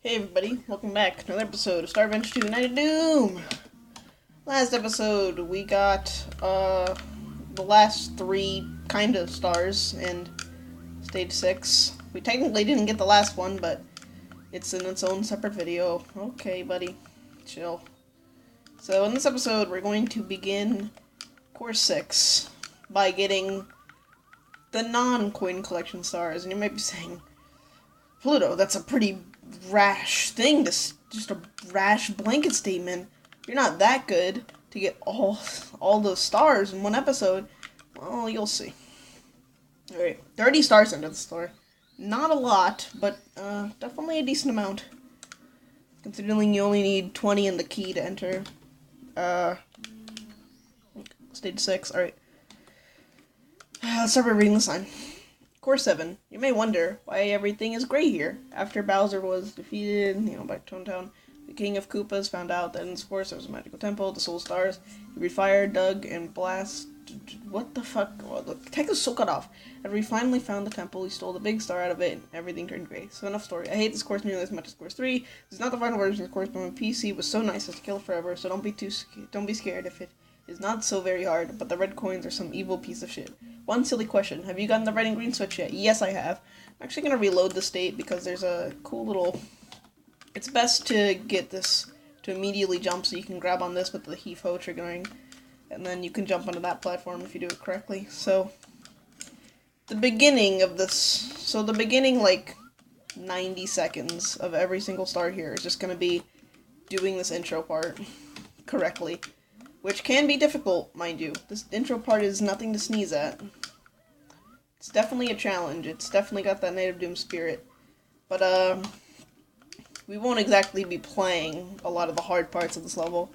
Hey everybody, welcome back to another episode of Star Bench 2 Night of Doom! Last episode, we got, the last three kind of stars in Stage 6. We technically didn't get the last one, but it's in its own separate video. Okay, buddy. Chill. So, in this episode, we're going to begin Course 6 by getting the non-coin collection stars. And you might be saying, Pluto, that's a pretty rash thing, just a rash blanket statement. You're not that good to get all those stars in one episode. Well, you'll see. Alright, 30 stars into the store. Not a lot, but definitely a decent amount. Considering you only need 20 in the key to enter Stage 6. Alright. Let's start by reading the sign. Course 7. You may wonder why everything is gray here. After Bowser was defeated, by Tone Town, the King of Koopas found out that in this course there was a magical temple, the Soul Stars. He refired, dug, and blasted. What the fuck? Well, the tech is so cut off. After he finally found the temple, he stole the big star out of it, and everything turned gray. So enough story. I hate this course nearly as much as Course 3. This is not the final version of the course, but my PC was so nice as to kill it forever, so don't be scared if it is not so very hard, but the red coins are some evil piece of shit. One silly question. Have you gotten the red and green switch yet? Yes, I have. I'm actually going to reload the state because there's a cool little... It's best to get this to immediately jump so you can grab on this with the heave-ho triggering. And then you can jump onto that platform if you do it correctly. So, the beginning of this... So the beginning, 90 seconds of every single star here is just going to be doing this intro part correctly. Which can be difficult, mind you. This intro part is nothing to sneeze at. It's definitely a challenge. It's definitely got that Night of Doom spirit. But, we won't exactly be playing a lot of the hard parts of this level.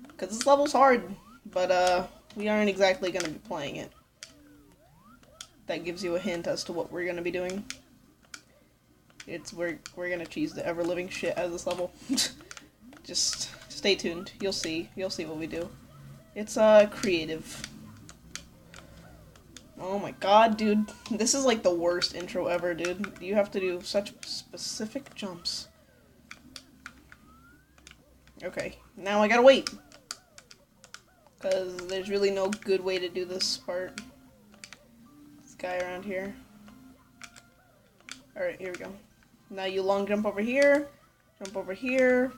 Because this level's hard, but, we aren't exactly going to be playing it. That gives you a hint as to what we're going to be doing. We're going to cheese the ever-living shit out of this level. Just stay tuned. You'll see what we do. It's, creative. Oh my god, dude. This is like the worst intro ever, dude. You have to do such specific jumps. Okay, now I gotta wait. Because there's really no good way to do this part. This guy around here. Alright, here we go. Now you long jump over here,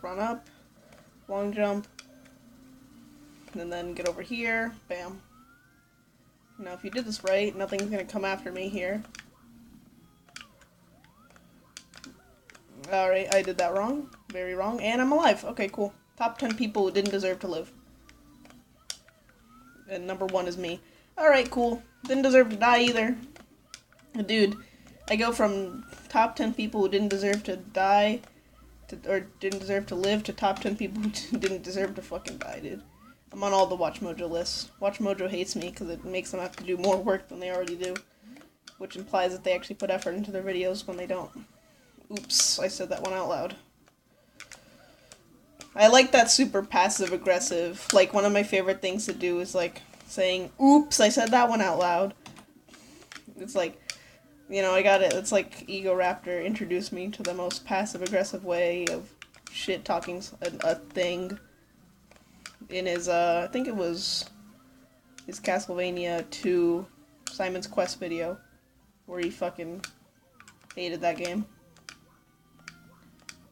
run up, long jump, and then get over here, bam. Now if you did this right, nothing's gonna come after me here. Alright, I did that wrong. Very wrong. And I'm alive. Okay, cool. Top 10 people who didn't deserve to live. And number 1 is me. Alright, cool. Didn't deserve to die either. Dude, I go from top 10 people who didn't deserve to die, or didn't deserve to live, to top 10 people who didn't deserve to fucking die, dude. I'm on all the Watch Mojo lists. Watch Mojo hates me because it makes them have to do more work than they already do. Which implies that they actually put effort into their videos when they don't. Oops, I said that one out loud. I like that super passive-aggressive. Like, one of my favorite things to do is, saying, oops, I said that one out loud. It's like, I got it. It's like Ego Raptor introduced me to the most passive-aggressive way of shit-talking a thing. In his, I think it was his Castlevania 2 Simon's Quest video, where he fucking hated that game.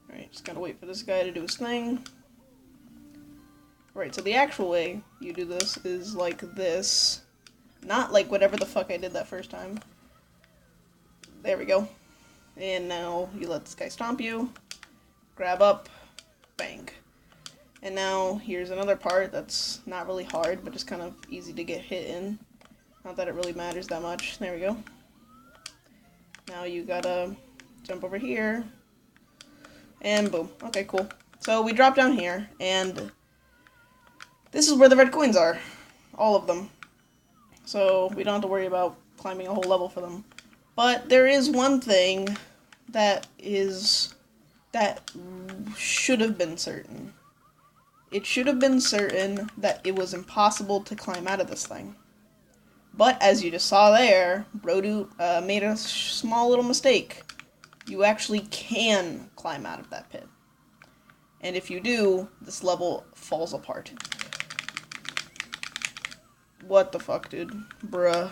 Alright, just gotta wait for this guy to do his thing. Right, so the actual way you do this is like this. Not like whatever the fuck I did that first time. There we go. And now you let this guy stomp you. Grab up. Bang. And now, here's another part that's not really hard, but just kind of easy to get hit in. Not that it really matters that much. There we go. Now you gotta jump over here. And boom. Okay, cool. So we drop down here, and this is where the red coins are. All of them. So we don't have to worry about climbing a whole level for them. But there is one thing that should have been certain. It should have been certain that it was impossible to climb out of this thing. But, as you just saw there, Rodu made a small little mistake. you actually can climb out of that pit. And if you do, this level falls apart. What the fuck, dude? Bruh.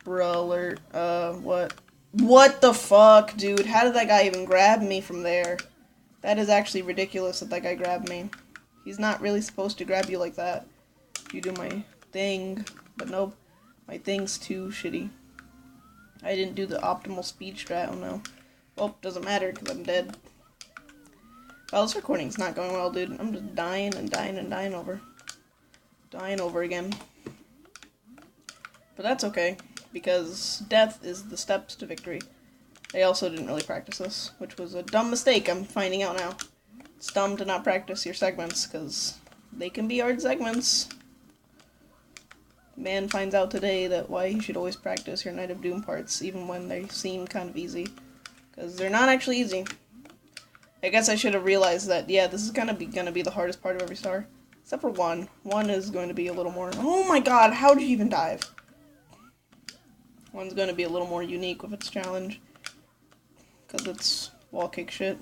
Bruh alert. What? What the fuck, dude? How did that guy even grab me from there? That is actually ridiculous that that guy grabbed me. He's not really supposed to grab you like that. You do my thing. But nope. My thing's too shitty. I didn't do the optimal speed strat, oh no. Well, doesn't matter, because I'm dead. Well, this recording's not going well, dude. I'm just dying and dying and dying over. Dying over again. But that's okay, because death is the steps to victory. I also didn't really practice this, which was a dumb mistake I'm finding out now. It's dumb to not practice your segments, because they can be hard segments. Man finds out today that why he should always practice your Night of Doom parts, even when they seem kind of easy. Because they're not actually easy. I guess I should have realized that, yeah, this is gonna be the hardest part of every star. Except for one. One is going to be a little more... Oh my god, how did you even dive? One's going to be a little more unique with its challenge. Because it's wall kick shit.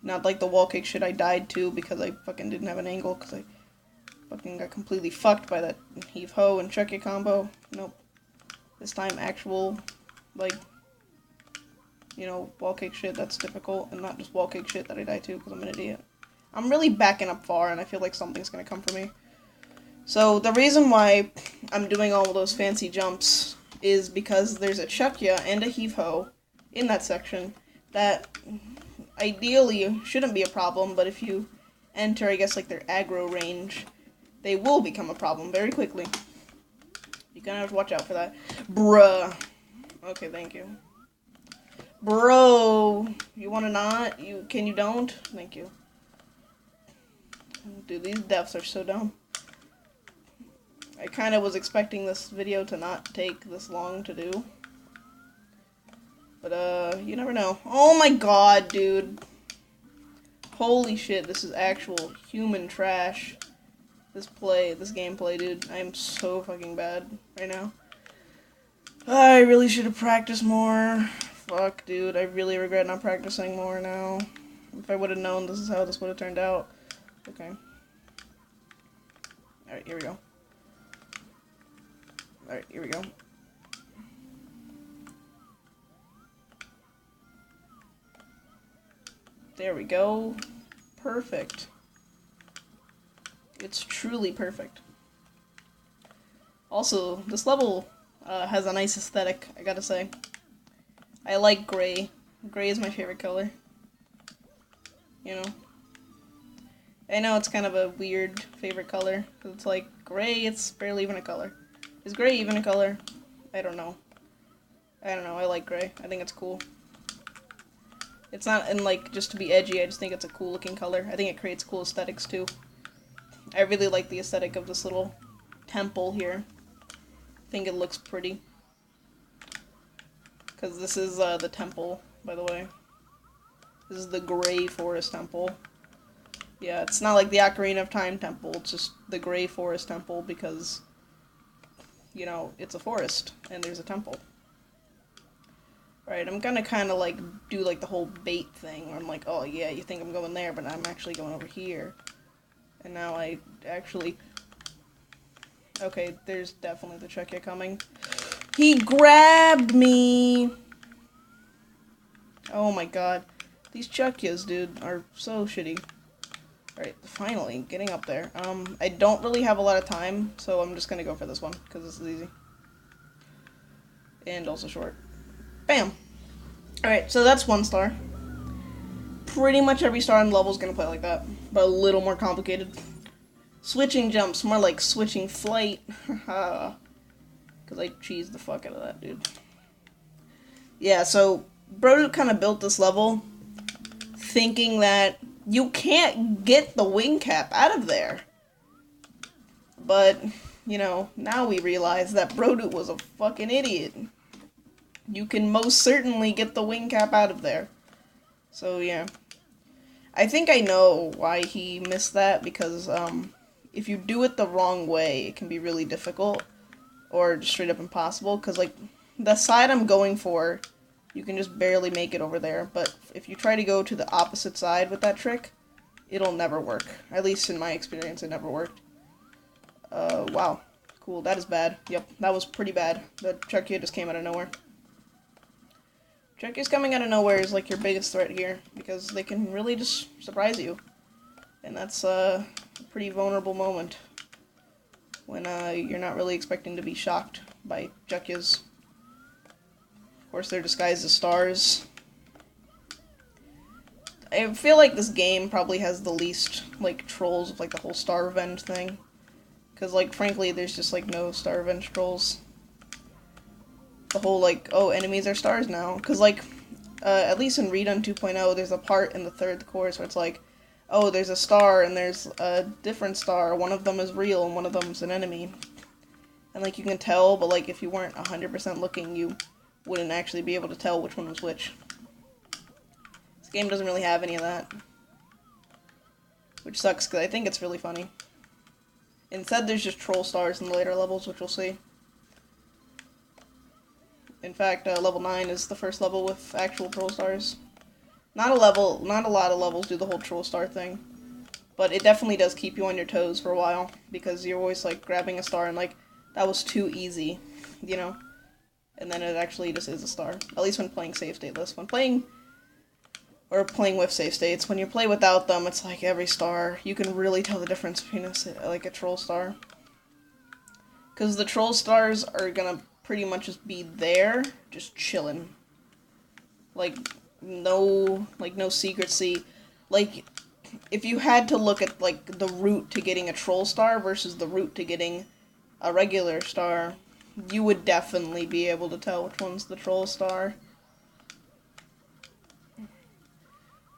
Not like the wall kick shit I died to because I fucking didn't have an angle. Because I fucking got completely fucked by that heave-ho and chuck it combo. Nope. This time actual, like... You know, wall kick shit that's difficult, and not just wall kick shit that I die to because I'm an idiot. I'm really backing up far, and I feel like something's gonna come for me. So, the reason why I'm doing all of those fancy jumps is because there's a chuck-ya and a heave-ho in that section that ideally shouldn't be a problem, but if you enter, I guess, like their aggro range, they will become a problem very quickly. You're gonna have to watch out for that. Bruh. Okay, thank you. Bro, you wanna not? Can you don't? Thank you. Dude, these deaths are so dumb. I kinda was expecting this video to not take this long to do. But, you never know. Oh my god, dude. Holy shit, this is actual human trash. This gameplay, dude. I am so fucking bad right now. I really should have practiced more. Fuck, dude, I really regret not practicing more now. If I would have known this is how this would have turned out. Okay. Alright, here we go. Alright, here we go. There we go. Perfect. It's truly perfect. Also, this level has a nice aesthetic, I gotta say. I like gray. Gray is my favorite color. You know? I know it's kind of a weird favorite color, because it's like, gray, it's barely even a color. Is gray even a color? I don't know. I like gray. I think it's cool. It's not, and like, just to be edgy, I just think it's a cool looking color. I think it creates cool aesthetics, too. I really like the aesthetic of this little temple here. I think it looks pretty. Because this is the temple, by the way. This is the Gray Forest Temple. Yeah, it's not like the Ocarina of Time Temple, it's just the Gray Forest Temple because, you know, it's a forest, and there's a temple. Right, I'm gonna kind of, like, do, like, the whole bait thing, where I'm like, oh, yeah, you think I'm going there, but I'm actually going over here. And now I actually... Okay, there's definitely the chuck-ya coming. He grabbed me! Oh my god. These chuck-yas, dude, are so shitty. Alright, finally, getting up there. I don't really have a lot of time, so I'm just gonna go for this one, because this is easy. And also short. Bam! Alright, so that's 1 star. Pretty much every star in the level is gonna play like that, but a little more complicated. Switching jumps, more like switching flight. Haha. Because I cheesed the fuck out of that, dude. Yeah, so Brodo kind of built this level thinking that you can't get the wing cap out of there. But, you know, now we realize that Brodo was a fucking idiot. You can most certainly get the wing cap out of there. So, yeah. I think I know why he missed that, because, if you do it the wrong way, it can be really difficult. Or just straight up impossible, because, like, the side I'm going for you can just barely make it over there. But if you try to go to the opposite side with that trick, it'll never work. At least in my experience, it never worked. Wow. Cool, that is bad. Yep, that was pretty bad. The Chucky just came out of nowhere. Chucky's coming out of nowhere is like your biggest threat here, because they can really just surprise you. And that's a pretty vulnerable moment when you're not really expecting to be shocked by Chucky's. Of course, they're disguised as stars. I feel like this game probably has the least, like, trolls of, like, the whole star revenge thing. Because, like, frankly, there's just, like, no star revenge trolls. The whole, like, oh, enemies are stars now. Because, like, at least in Redone 2.0, there's a part in the third course where it's like, oh, there's a star and there's a different star. One of them is real and one of them's an enemy. And, like, you can tell, but, like, if you weren't 100% looking, you wouldn't actually be able to tell which one was which. This game doesn't really have any of that. Which sucks, because I think it's really funny. Instead, there's just troll stars in the later levels, which we'll see. In fact, level 9 is the first level with actual troll stars. Not a lot of levels do the whole troll star thing. But it definitely does keep you on your toes for a while, because you're always, like, grabbing a star and, like, that was too easy, you know? And then it actually just is a star. At least when playing Savestateless. When playing with save states, when you play without them, it's like every star. You can really tell the difference between a troll star. Because the troll stars are gonna pretty much just be there, just chilling. Like, no secrecy. Like, if you had to look at, like, the route to getting a troll star versus the route to getting a regular star, you would definitely be able to tell which one's the troll star.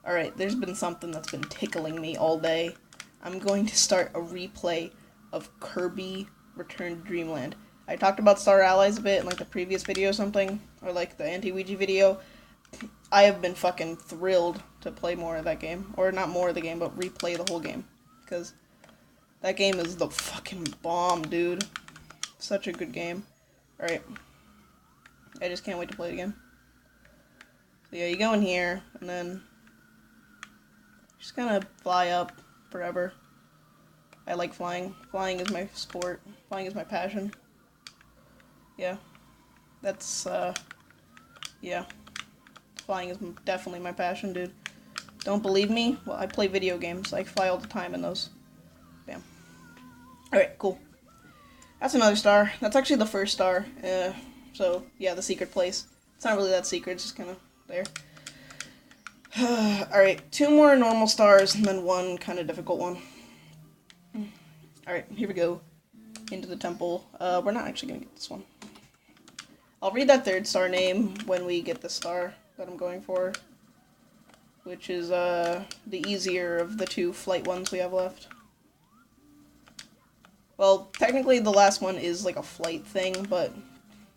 Alright, there's been something that's been tickling me all day. I'm going to start a replay of Kirby Return to Dreamland. I talked about Star Allies a bit in, like, the previous video or something, or, like, the anti-Ouija video. I have been fucking thrilled to play more of that game. Or not more of the game, but replay the whole game. Because that game is the fucking bomb, dude. Such a good game. Alright. I just can't wait to play it again. So yeah, you go in here, and then just kind of fly up forever. I like flying. Flying is my sport. Flying is my passion. Yeah. That's, yeah. Flying is definitely my passion, dude. Don't believe me? Well, I play video games. I fly all the time in those. Bam. Alright, cool. That's another star. That's actually the first star. So, yeah, the secret place. It's not really that secret, it's just kind of there. Alright, 2 more normal stars, and then 1 kind of difficult one. Alright, here we go. Into the temple. We're not actually gonna get this one. I'll read that 3rd star name when we get the star that I'm going for. Which is, the easier of the 2 flight ones we have left. Well, technically the last one is, like, a flight thing, but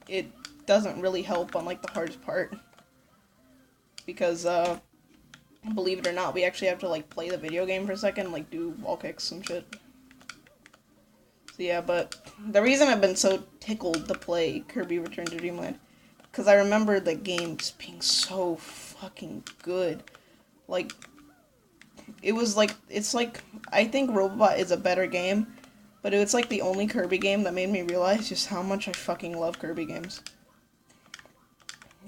it doesn't really help on, like, the hardest part. Because, believe it or not, we actually have to, like, play the video game for a second, like, do wall kicks and shit. So yeah, but the reason I've been so tickled to play Kirby Return to Dreamland, because I remember the game just being so fucking good. Like, it was like, it's like, I think Robobot is a better game, but it's like the only Kirby game that made me realize just how much I fucking love Kirby games.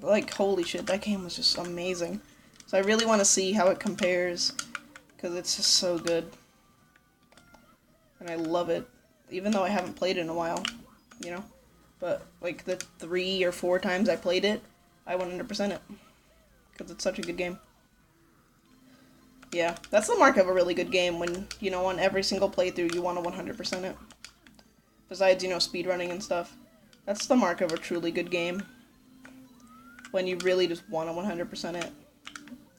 Like, holy shit, that game was just amazing. So I really want to see how it compares, because it's just so good. And I love it, even though I haven't played it in a while, you know? But, like, the 3 or 4 times I played it, I 100% it. Because it's such a good game. Yeah, that's the mark of a really good game, when, you know, on every single playthrough you want to 100% it. Besides, you know, speedrunning and stuff. That's the mark of a truly good game. When you really just want to 100% it.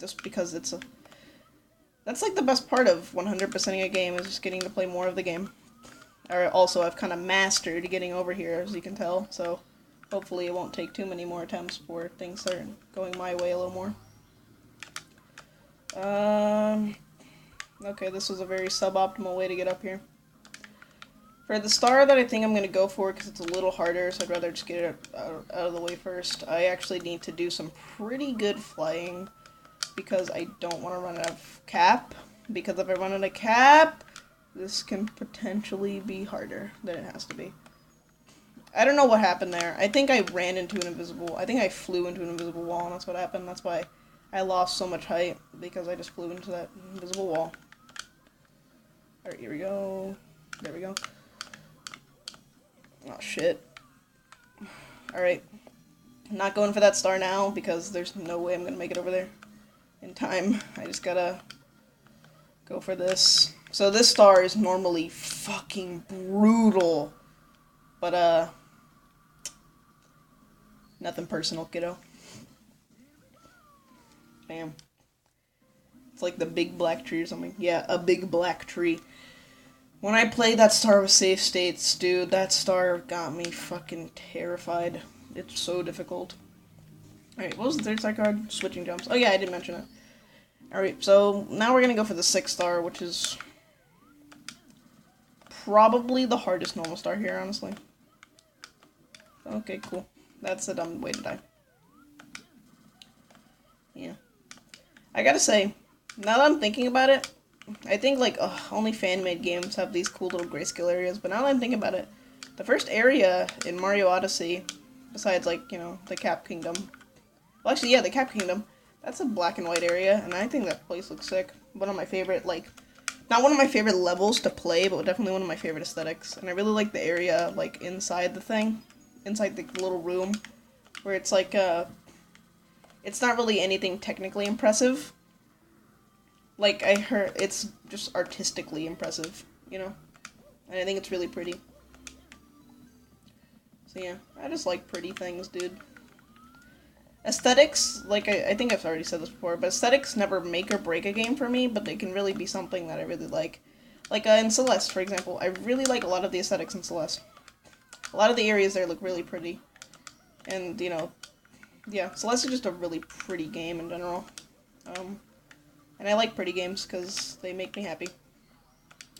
Just because it's a... That's, like, the best part of 100%ing a game, is just getting to play more of the game. Also, I've kind of mastered getting over here, as you can tell, so hopefully it won't take too many more attempts before things start going my way a little more. Okay, this was a very suboptimal way to get up here. For the star that I think I'm going to go for, because it's a little harder, so I'd rather just get it out of the way first, I actually need to do some pretty good flying, because I don't want to run out of cap, because if I run out of cap, this can potentially be harder than it has to be. I don't know what happened there. I think I ran into an invisible, I think I flew into an invisible wall, and that's what happened. That's why I lost so much height, because I just flew into that invisible wall. Alright, here we go. There we go. Oh, shit. Alright. I'm not going for that star now, because there's no way I'm going to make it over there in time. I just gotta go for this. So this star is normally fucking brutal. But, nothing personal, kiddo. Damn. It's like the big black tree or something. Yeah, a big black tree. When I played that star with Safe States, dude, that star got me fucking terrified. It's so difficult. Alright, what was the third side card? Switching jumps. Oh yeah, I didn't mention it. Alright, so now we're gonna go for the 6th star, which is probably the hardest normal star here, honestly. Okay, cool. That's a dumb way to die. Yeah. I gotta say, now that I'm thinking about it, I think, like, only fan-made games have these cool little grayscale areas, but now that I'm thinking about it, the first area in Mario Odyssey, besides, like, you know, the Cap Kingdom, well, actually, yeah, the Cap Kingdom, that's a black and white area, and I think that place looks sick. One of my favorite, like, not one of my favorite levels to play, but definitely one of my favorite aesthetics, and I really like the area, like, inside the thing, inside the little room, where it's, like, it's not really anything technically impressive. Like, I heard, it's just artistically impressive, you know? And I think it's really pretty. So yeah, I just like pretty things, dude. Aesthetics, like, I think I've already said this before, but aesthetics never make or break a game for me, but they can really be something that I really like. Like, in Celeste, for example, I really like a lot of the aesthetics in Celeste. A lot of the areas there look really pretty. And, you know, yeah, Celeste is just a really pretty game in general. And I like pretty games because they make me happy.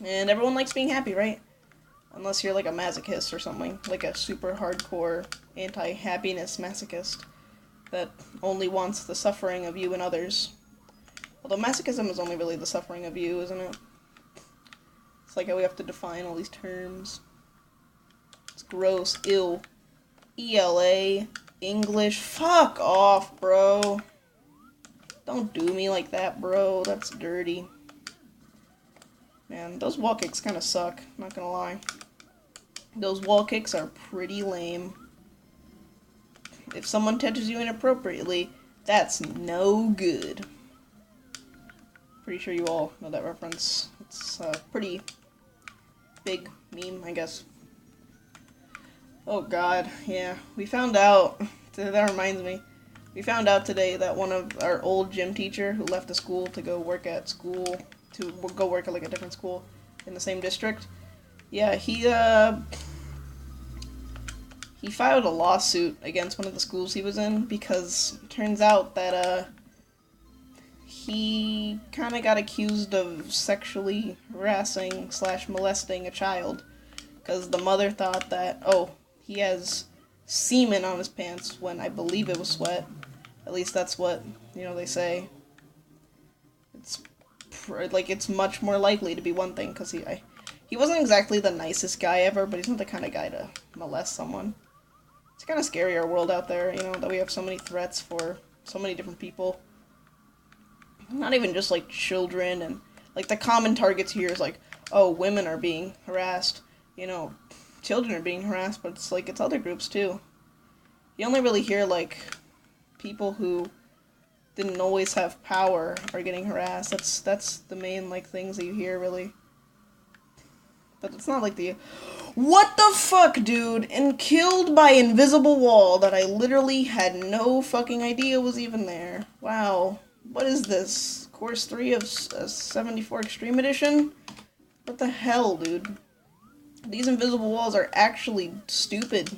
And everyone likes being happy, right? Unless you're like a masochist or something. Like a super hardcore anti-happiness masochist that only wants the suffering of you and others. Although masochism is only really the suffering of you, isn't it? It's like how we have to define all these terms. It's gross, ill, ELA, English. Fuck off, bro. Don't do me like that, bro. That's dirty. Man, those wall kicks kind of suck. Not gonna lie. Those wall kicks are pretty lame. If someone touches you inappropriately, that's no good. Pretty sure you all know that reference. It's a pretty big meme, I guess. Oh god, yeah. We found out. That reminds me. We found out today that one of our old gym teacher who left the school to go work at school, to go work at like a different school in the same district. Yeah, he filed a lawsuit against one of the schools he was in because it turns out that he kind of got accused of sexually harassing / molesting a child because the mother thought that, oh, he has semen on his pants when I believe it was sweat. At least that's what, you know, they say. It's like it's much more likely to be one thing because he wasn't exactly the nicest guy ever, but he's not the kind of guy to molest someone. It's kind of scary, our world out there, you know, that we have so many threats for so many different people. Not even just like children, and like the common targets here is like, oh, women are being harassed, you know, children are being harassed, but it's like it's other groups too. You only really hear like people who didn't always have power are getting harassed. That's the main like things that you hear really. But it's not like the what the fuck, dude? And killed by invisible wall that I literally had no fucking idea was even there. Wow. What is this? Course 3 of 74 Extreme Edition? What the hell, dude? These invisible walls are actually stupid.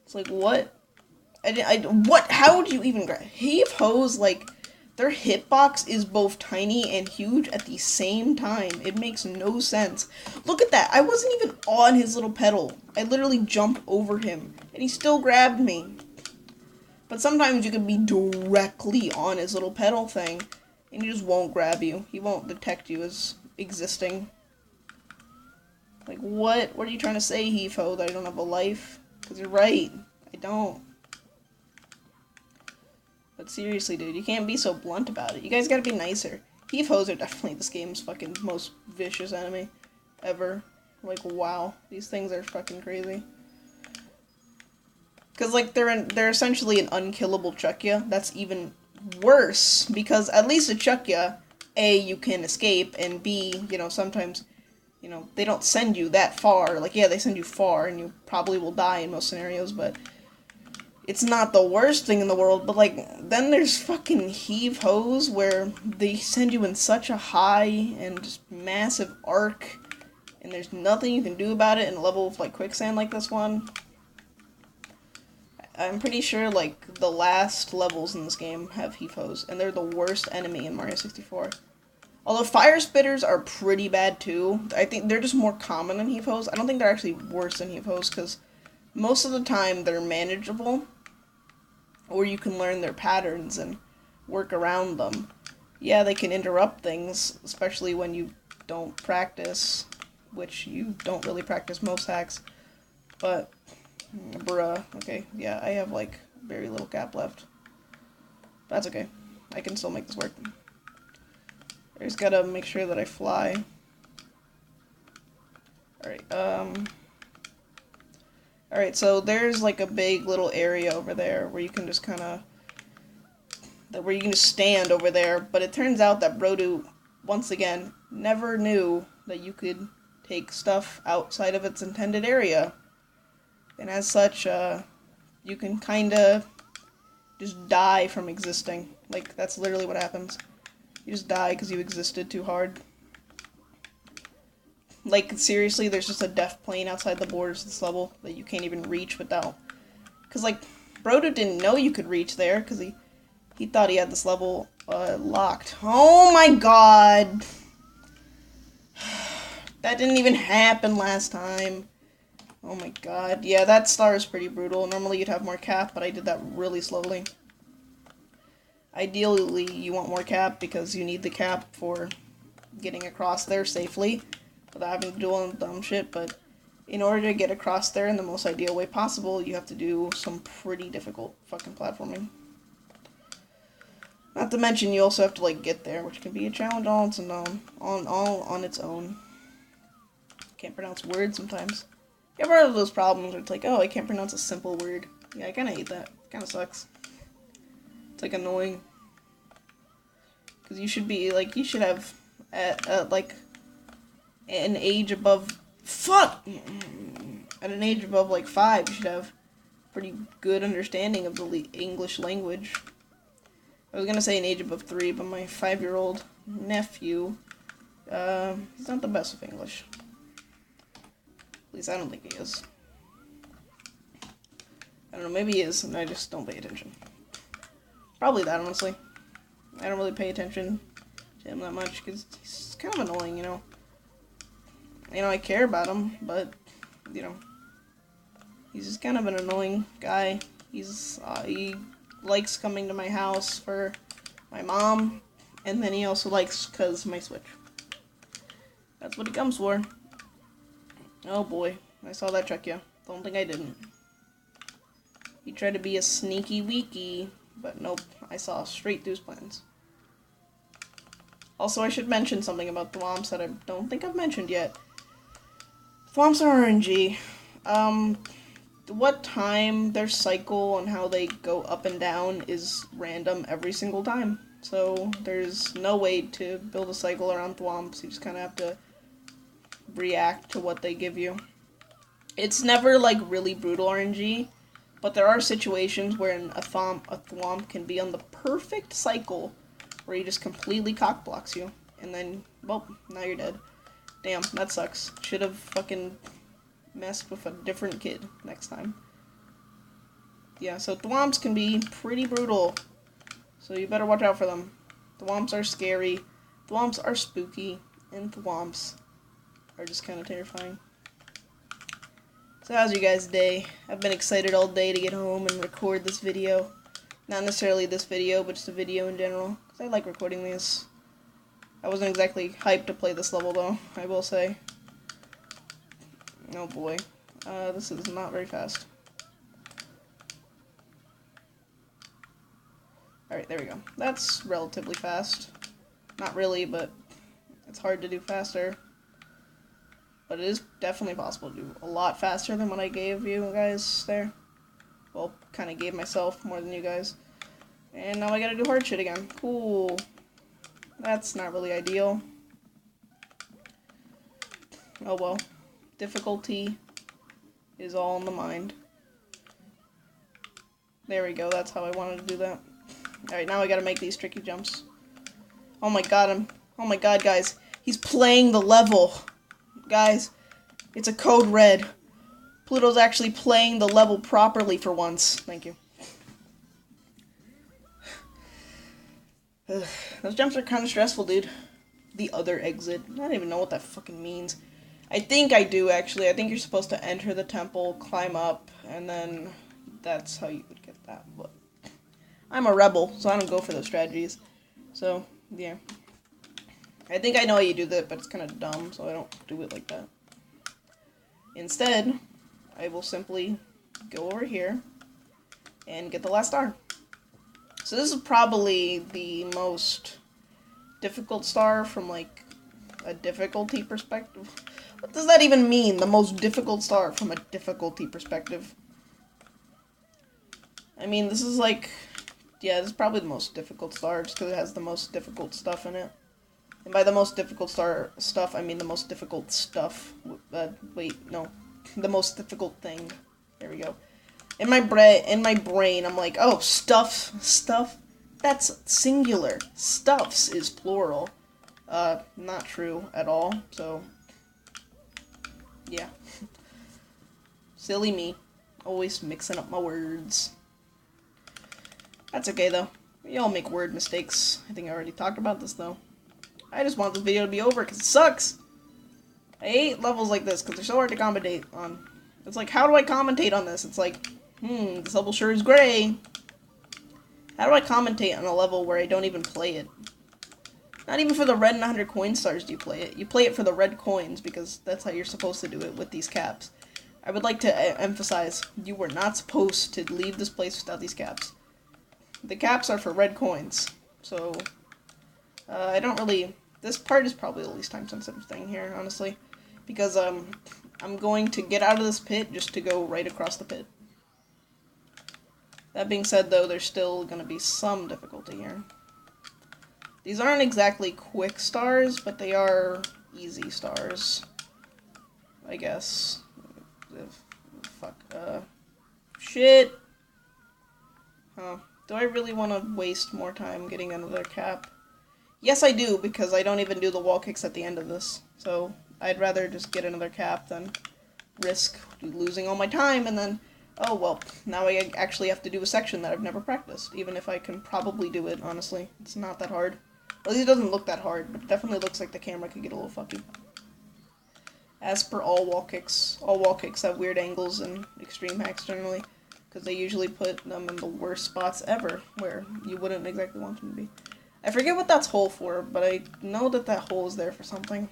It's like, what? What? How would you even grab? Heave hose, like, Their hitbox is both tiny and huge at the same time. It makes no sense. Look at that. I wasn't even on his little pedal. I literally jumped over him, and he still grabbed me. But sometimes you can be directly on his little pedal thing, and he just won't grab you. He won't detect you as existing. Like, what? What are you trying to say, Heave-Ho, that I don't have a life? Because you're right. I don't. But seriously, dude, you can't be so blunt about it. You guys gotta be nicer. Heave-Hos are definitely this game's fucking most vicious enemy ever. Like, wow. These things are fucking crazy. Because, like, they're essentially an unkillable Chuckya. That's even worse, because at least a Chuckya, A, you can escape, and B, you know, sometimes, you know, they don't send you that far. Like, yeah, they send you far, and you probably will die in most scenarios, but it's not the worst thing in the world. But, like, then there's fucking Heave-Hos where they send you in such a high and just massive arc, and there's nothing you can do about it in a level with, like, quicksand like this one. I'm pretty sure, like, the last levels in this game have Heave-Hos, and they're the worst enemy in Mario 64. Although Fire Spitters are pretty bad, too. I think they're just more common than Heave-Hos. I don't think they're actually worse than Heave-Hos, because most of the time they're manageable, or you can learn their patterns and work around them. Yeah, they can interrupt things, especially when you don't practice, which you don't really practice most hacks, but bruh. Okay, yeah, I have, like, very little cap left. That's okay. I can still make this work. I just gotta make sure that I fly. Alright, so there's, like, a big little area over there where you can just kinda... where you can just stand over there, but it turns out that Brodu, once again, never knew that you could take stuff outside of its intended area. And as such, you can kinda just die from existing. Like, that's literally what happens. You just die because you existed too hard. Like, seriously, there's just a death plane outside the borders of this level that you can't even reach without. Because, like, Brodo didn't know you could reach there, because he thought he had this level, locked. Oh my god! That didn't even happen last time. Oh my god. Yeah, that star is pretty brutal. Normally you'd have more cap, but I did that really slowly. Ideally, you want more cap because you need the cap for getting across there safely without having to do all the dumb shit, but in order to get across there in the most ideal way possible, you have to do some pretty difficult fucking platforming. Not to mention, you also have to, like, get there, which can be a challenge all on its own. Can't pronounce words sometimes. You ever have those problems where it's like, oh, I can't pronounce a simple word? Yeah, I kinda hate that. Kinda sucks. It's, like, annoying. Because you should be, like, you should have, like, an age above, at an age above, like, 5, you should have pretty good understanding of the English language. I was gonna say an age above 3, but my 5-year-old nephew, he's not the best with English. At least I don't think he is. I don't know, maybe he is, and I just don't pay attention. Probably that, honestly. I don't really pay attention to him that much, because he's kind of annoying, you know. You know, I care about him, but, you know, he's just kind of an annoying guy. He likes coming to my house for my mom, and then he also likes because my Switch. That's what he comes for. Oh boy, I saw that check, yeah. Don't think I didn't. He tried to be a sneaky weaky, but nope, I saw straight through his plans. Also, I should mention something about Thwomps that I don't think I've mentioned yet. Thwomps are RNG. What time their cycle and how they go up and down is random every single time. So, there's no way to build a cycle around Thwomps. You just kind of have to react to what they give you. It's never, like, really brutal RNG, but there are situations where a Thwomp can be on the perfect cycle where he just completely cockblocks you, and then, well, now you're dead. Damn, that sucks. Should have fucking messed with a different kid next time. Yeah, so Thwomps can be pretty brutal, so you better watch out for them. Thwomps are scary, thwomps are spooky, and thwomps are just kind of terrifying. So how's your guys' day? I've been excited all day to get home and record this video. Not necessarily this video, but just a video in general, because I like recording these. I wasn't exactly hyped to play this level though, I will say. Oh boy. This is not very fast. Alright, there we go. That's relatively fast. Not really, but it's hard to do faster. But it is definitely possible to do a lot faster than what I gave you guys there. Well, kind of gave myself more than you guys. And now I gotta do hard shit again. Cool. That's not really ideal. Oh well. Difficulty is all in the mind. There we go, that's how I wanted to do that. Alright, now I gotta make these tricky jumps. Oh my god, oh my god, guys. He's playing the level. Guys, it's a code red. Pluto's actually playing the level properly for once. Thank you. Those jumps are kind of stressful, dude. The other exit. I don't even know what that fucking means. I think I do, actually. I think you're supposed to enter the temple, climb up, and then that's how you would get that. But I'm a rebel, so I don't go for those strategies. So, yeah. I think I know how you do that, but it's kind of dumb, so I don't do it like that. Instead, I will simply go over here and get the last star. So this is probably the most difficult star from, like, a difficulty perspective. What does that even mean, the most difficult star from a difficulty perspective? I mean, this is like, yeah, this is probably the most difficult star, just because it has the most difficult stuff in it. And by the most difficult stuff, I mean the most difficult stuff. Wait, no. The most difficult thing. There we go. In my brain, I'm like, oh, stuff. That's singular. Stuffs is plural. Not true at all, so, yeah. Silly me. Always mixing up my words. That's okay, though. We all make word mistakes. I think I already talked about this, though. I just want this video to be over, because it sucks! I hate levels like this, because they're so hard to commentate on. It's like, how do I commentate on this? It's like, this level sure is gray. How do I commentate on a level where I don't even play it? Not even for the red and 100 coin stars do you play it. You play it for the red coins, because that's how you're supposed to do it with these caps. I would like to emphasize, you were not supposed to leave this place without these caps. The caps are for red coins, so I don't really... This part is probably the least time-sensitive thing here, honestly, because I'm going to get out of this pit just to go right across the pit. That being said, though, there's still going to be some difficulty here. These aren't exactly quick stars, but they are easy stars, I guess. Fuck, shit! Huh. Do I really want to waste more time getting another cap? Yes, I do, because I don't even do the wall kicks at the end of this. So, I'd rather just get another cap than risk losing all my time, and then, oh, well, now I actually have to do a section that I've never practiced, even if I can probably do it, honestly. It's not that hard. At least it doesn't look that hard, but it definitely looks like the camera could get a little fucky. As per all wall kicks have weird angles in extreme hacks generally, because they usually put them in the worst spots ever, where you wouldn't exactly want them to be. I forget what that's hole for, but I know that that hole is there for something.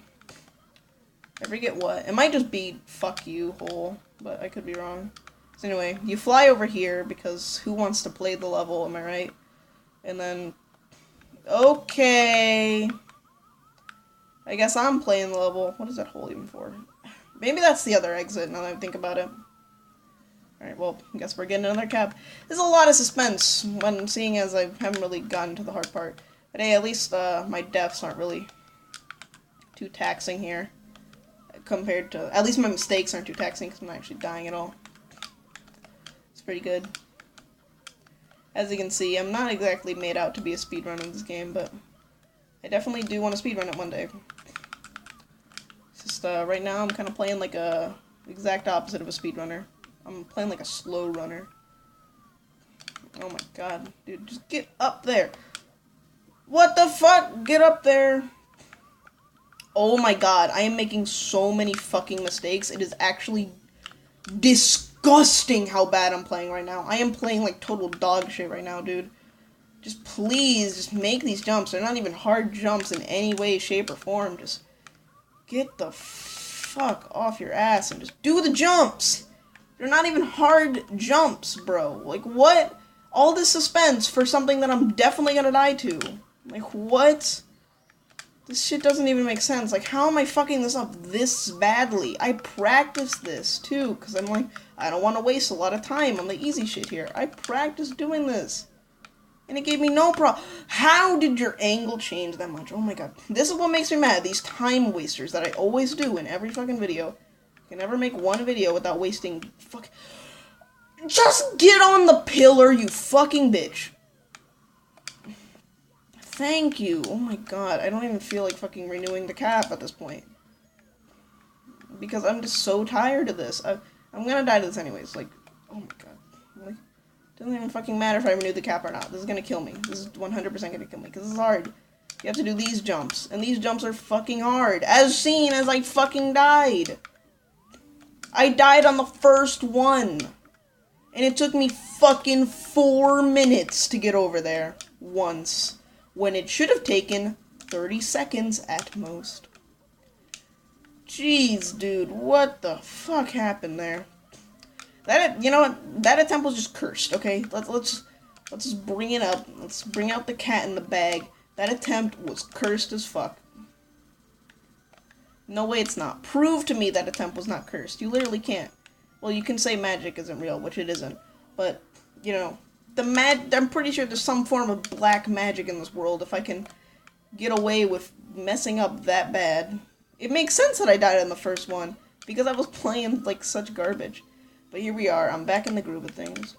I forget what. It might just be fuck you hole, but I could be wrong. So anyway, you fly over here, because who wants to play the level, am I right? And then, okay, I guess I'm playing the level. What is that hole even for? Maybe that's the other exit, now that I think about it. Alright, well, I guess we're getting another cap. There's a lot of suspense, when seeing as I haven't really gotten to the hard part. But hey, at least my deaths aren't really too taxing here. Compared to, at least my mistakes aren't too taxing, because I'm not actually dying at all. It's pretty good. As you can see, I'm not exactly made out to be a speedrunner in this game, but I definitely do want to speedrun it one day. It's just, right now I'm kind of playing like a exact opposite of a speedrunner. I'm playing like a slow runner. Oh my god, dude, just get up there! What the fuck? Get up there. Oh my god, I am making so many fucking mistakes. It is actually disgusting how bad I'm playing right now. I am playing like total dog shit right now, dude. Just please, just make these jumps. They're not even hard jumps in any way, shape, or form. Just get the fuck off your ass and just do the jumps. They're not even hard jumps, bro. Like, what? All this suspense for something that I'm definitely gonna die to. Like, what? This shit doesn't even make sense. Like, how am I fucking this up this badly? I practiced this, too, because I'm like, I don't want to waste a lot of time on the easy shit here. I practiced doing this. And it gave me no problem. How did your angle change that much? Oh my god. This is what makes me mad. These time wasters that I always do in every fucking video. I can never make one video without wasting fuck. Just get on the pillar, you fucking bitch. Thank you. Oh my god. I don't even feel like fucking renewing the cap at this point. Because I'm just so tired of this. I'm gonna die to this anyways. Like, oh my god. Like, doesn't even fucking matter if I renew the cap or not. This is gonna kill me. This is 100% gonna kill me. Because this is hard. You have to do these jumps. And these jumps are fucking hard. As seen as I fucking died. I died on the first one. And it took me fucking 4 minutes to get over there. Once. When it should have taken 30 seconds at most. Jeez, dude. What the fuck happened there? That, you know what? That attempt was just cursed, okay? Let's just bring it up. Let's bring out the cat in the bag. That attempt was cursed as fuck. No way it's not. Prove to me that attempt was not cursed. You literally can't. Well, you can say magic isn't real, which it isn't. But, you know, I'm pretty sure there's some form of black magic in this world if I can get away with messing up that bad. It makes sense that I died in the first one, because I was playing, like, such garbage. But here we are. I'm back in the groove of things.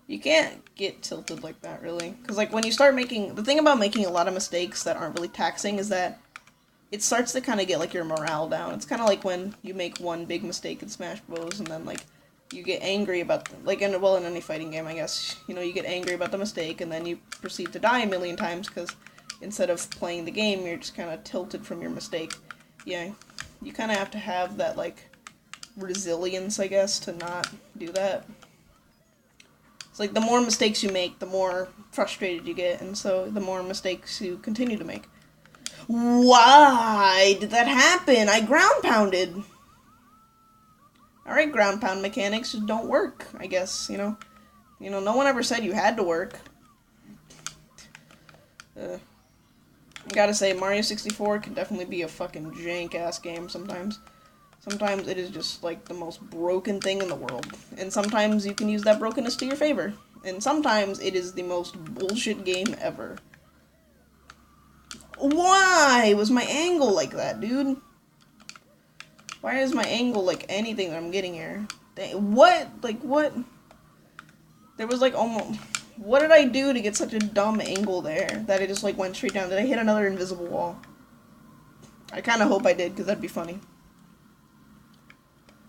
You can't get tilted like that, really. Because, like, when you start making... The thing about making a lot of mistakes that aren't really taxing is that it starts to kind of get, like, your morale down. It's kind of like when you make one big mistake in Smash Bros. And then, like, you get angry about... Like, in any fighting game, I guess. You know, you get angry about the mistake, and then you proceed to die a million times, because instead of playing the game, you're just kind of tilted from your mistake. Yeah, you kind of have to have that, like, resilience, I guess, to not do that. It's like the more mistakes you make, the more frustrated you get, and so the more mistakes you continue to make. Why did that happen? I ground pounded. Alright, ground pound mechanics just don't work, I guess, you know. You know, no one ever said you had to work. I gotta say, Mario 64 can definitely be a fucking jank-ass game sometimes. Sometimes it is just, like, the most broken thing in the world. And sometimes you can use that brokenness to your favor. And sometimes it is the most bullshit game ever. Why was my angle like that, dude? Why is my angle like anything that I'm getting here? What? Like, what? There was, like, almost... What did I do to get such a dumb angle there that it just, like, went straight down? Did I hit another invisible wall? I kind of hope I did, because that'd be funny.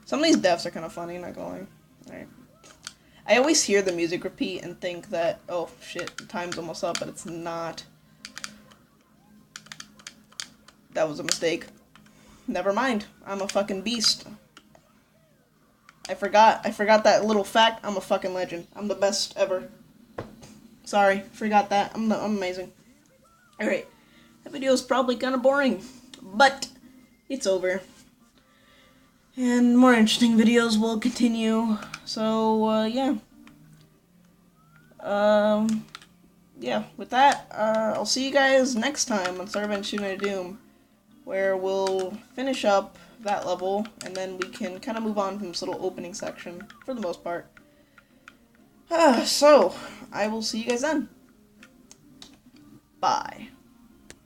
Some of these deaths are kind of funny, not gonna lie. Alright. I always hear the music repeat and think that, oh, shit, the time's almost up, but it's not. That was a mistake. Never mind. I'm a fucking beast. I forgot that little fact. I'm a fucking legend. I'm the best ever. Sorry, forgot that. I'm amazing. Alright. That video is probably kind of boring, but it's over. And more interesting videos will continue. So, yeah. Yeah, with that, I'll see you guys next time on Starvent Night of Doom, where we'll finish up that level, and then we can kind of move on from this little opening section, for the most part. So, I will see you guys then. Bye.